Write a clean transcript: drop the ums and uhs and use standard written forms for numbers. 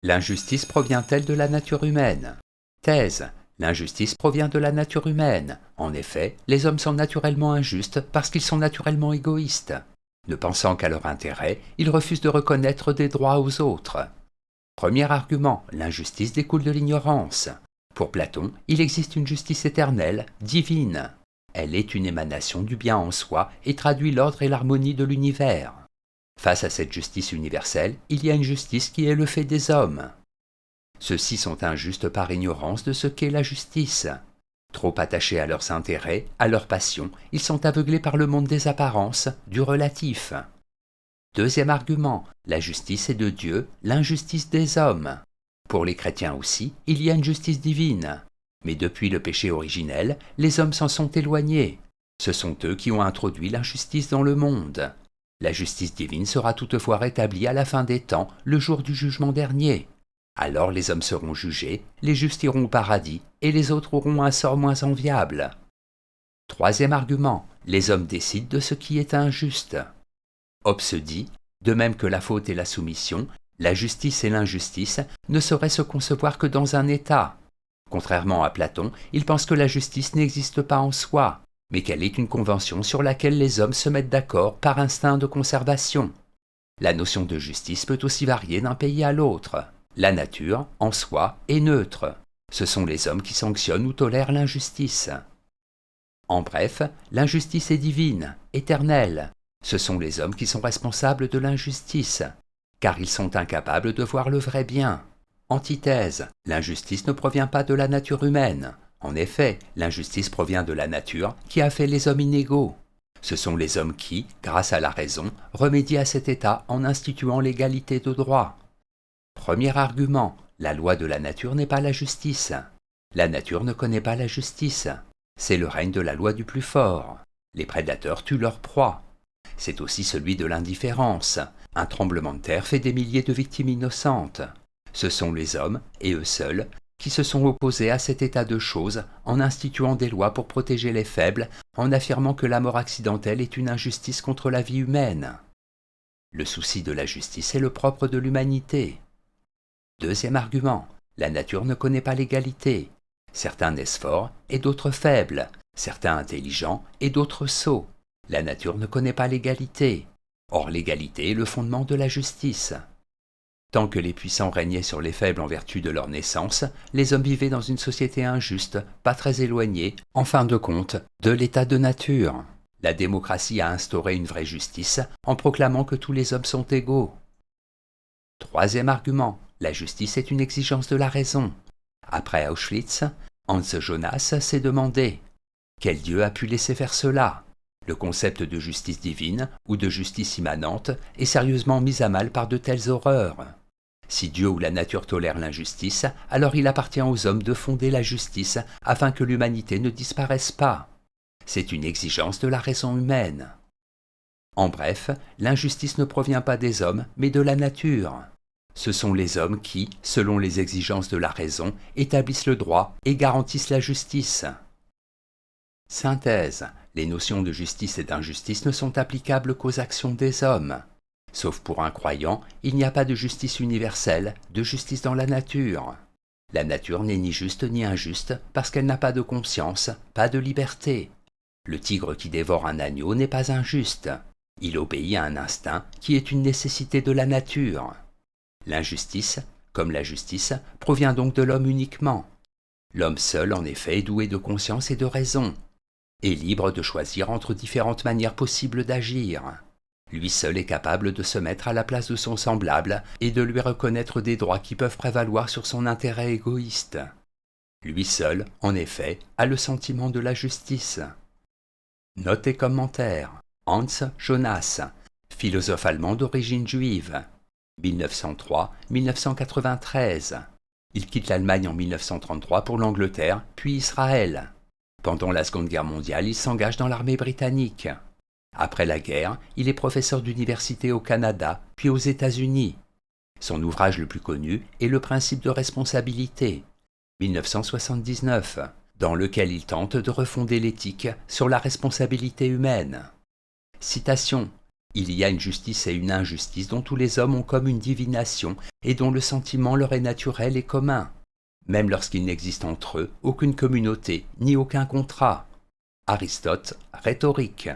L'injustice provient-elle de la nature humaine? Thèse. L'injustice provient de la nature humaine. En effet, les hommes sont naturellement injustes parce qu'ils sont naturellement égoïstes. Ne pensant qu'à leur intérêt, ils refusent de reconnaître des droits aux autres. Premier argument, l'injustice découle de l'ignorance. Pour Platon, il existe une justice éternelle, divine. Elle est une émanation du bien en soi et traduit l'ordre et l'harmonie de l'univers. Face à cette justice universelle, il y a une justice qui est le fait des hommes. Ceux-ci sont injustes par ignorance de ce qu'est la justice. Trop attachés à leurs intérêts, à leurs passions, ils sont aveuglés par le monde des apparences, du relatif. Deuxième argument, la justice est de Dieu, l'injustice des hommes. Pour les chrétiens aussi, il y a une justice divine. Mais depuis le péché originel, les hommes s'en sont éloignés. Ce sont eux qui ont introduit l'injustice dans le monde. La justice divine sera toutefois rétablie à la fin des temps, le jour du jugement dernier. Alors les hommes seront jugés, les justes iront au paradis, et les autres auront un sort moins enviable. Troisième argument, les hommes décident de ce qui est injuste. Hobbes se dit, de même que la faute et la soumission, la justice et l'injustice ne sauraient se concevoir que dans un état. Contrairement à Platon, il pense que la justice n'existe pas en soi, mais qu'elle est une convention sur laquelle les hommes se mettent d'accord par instinct de conservation. La notion de justice peut aussi varier d'un pays à l'autre. La nature, en soi, est neutre. Ce sont les hommes qui sanctionnent ou tolèrent l'injustice. En bref, l'injustice est divine, éternelle. Ce sont les hommes qui sont responsables de l'injustice, car ils sont incapables de voir le vrai bien. Antithèse, l'injustice ne provient pas de la nature humaine. En effet, l'injustice provient de la nature qui a fait les hommes inégaux. Ce sont les hommes qui, grâce à la raison, remédient à cet état en instituant l'égalité de droit. Premier argument, la loi de la nature n'est pas la justice. La nature ne connaît pas la justice. C'est le règne de la loi du plus fort. Les prédateurs tuent leurs proies. C'est aussi celui de l'indifférence. Un tremblement de terre fait des milliers de victimes innocentes. Ce sont les hommes, et eux seuls, qui se sont opposés à cet état de choses en instituant des lois pour protéger les faibles, en affirmant que la mort accidentelle est une injustice contre la vie humaine. Le souci de la justice est le propre de l'humanité. Deuxième argument, la nature ne connaît pas l'égalité. Certains naissent forts et d'autres faibles, certains intelligents et d'autres sots. La nature ne connaît pas l'égalité. Or l'égalité est le fondement de la justice. Tant que les puissants régnaient sur les faibles en vertu de leur naissance, les hommes vivaient dans une société injuste, pas très éloignée, en fin de compte, de l'état de nature. La démocratie a instauré une vraie justice en proclamant que tous les hommes sont égaux. Troisième argument, la justice est une exigence de la raison. Après Auschwitz, Hans Jonas s'est demandé « Quel Dieu a pu laisser faire cela ?» Le concept de justice divine ou de justice immanente est sérieusement mis à mal par de telles horreurs. Si Dieu ou la nature tolère l'injustice, alors il appartient aux hommes de fonder la justice afin que l'humanité ne disparaisse pas. C'est une exigence de la raison humaine. En bref, l'injustice ne provient pas des hommes, mais de la nature. Ce sont les hommes qui, selon les exigences de la raison, établissent le droit et garantissent la justice. Synthèse. Les notions de justice et d'injustice ne sont applicables qu'aux actions des hommes. Sauf pour un croyant, il n'y a pas de justice universelle, de justice dans la nature. La nature n'est ni juste ni injuste parce qu'elle n'a pas de conscience, pas de liberté. Le tigre qui dévore un agneau n'est pas injuste. Il obéit à un instinct qui est une nécessité de la nature. L'injustice, comme la justice, provient donc de l'homme uniquement. L'homme seul, en effet, est doué de conscience et de raison, est libre de choisir entre différentes manières possibles d'agir. Lui seul est capable de se mettre à la place de son semblable et de lui reconnaître des droits qui peuvent prévaloir sur son intérêt égoïste. Lui seul, en effet, a le sentiment de la justice. Notes et commentaires. Hans Jonas, philosophe allemand d'origine juive. 1903-1993. Il quitte l'Allemagne en 1933 pour l'Angleterre, puis Israël. Pendant la Seconde Guerre mondiale, il s'engage dans l'armée britannique. Après la guerre, il est professeur d'université au Canada, puis aux États-Unis. Son ouvrage le plus connu est Le principe de responsabilité, 1979, dans lequel il tente de refonder l'éthique sur la responsabilité humaine. Citation. Il y a une justice et une injustice dont tous les hommes ont comme une divination et dont le sentiment leur est naturel et commun, même lorsqu'il n'existe entre eux aucune communauté ni aucun contrat. Aristote, Rhétorique.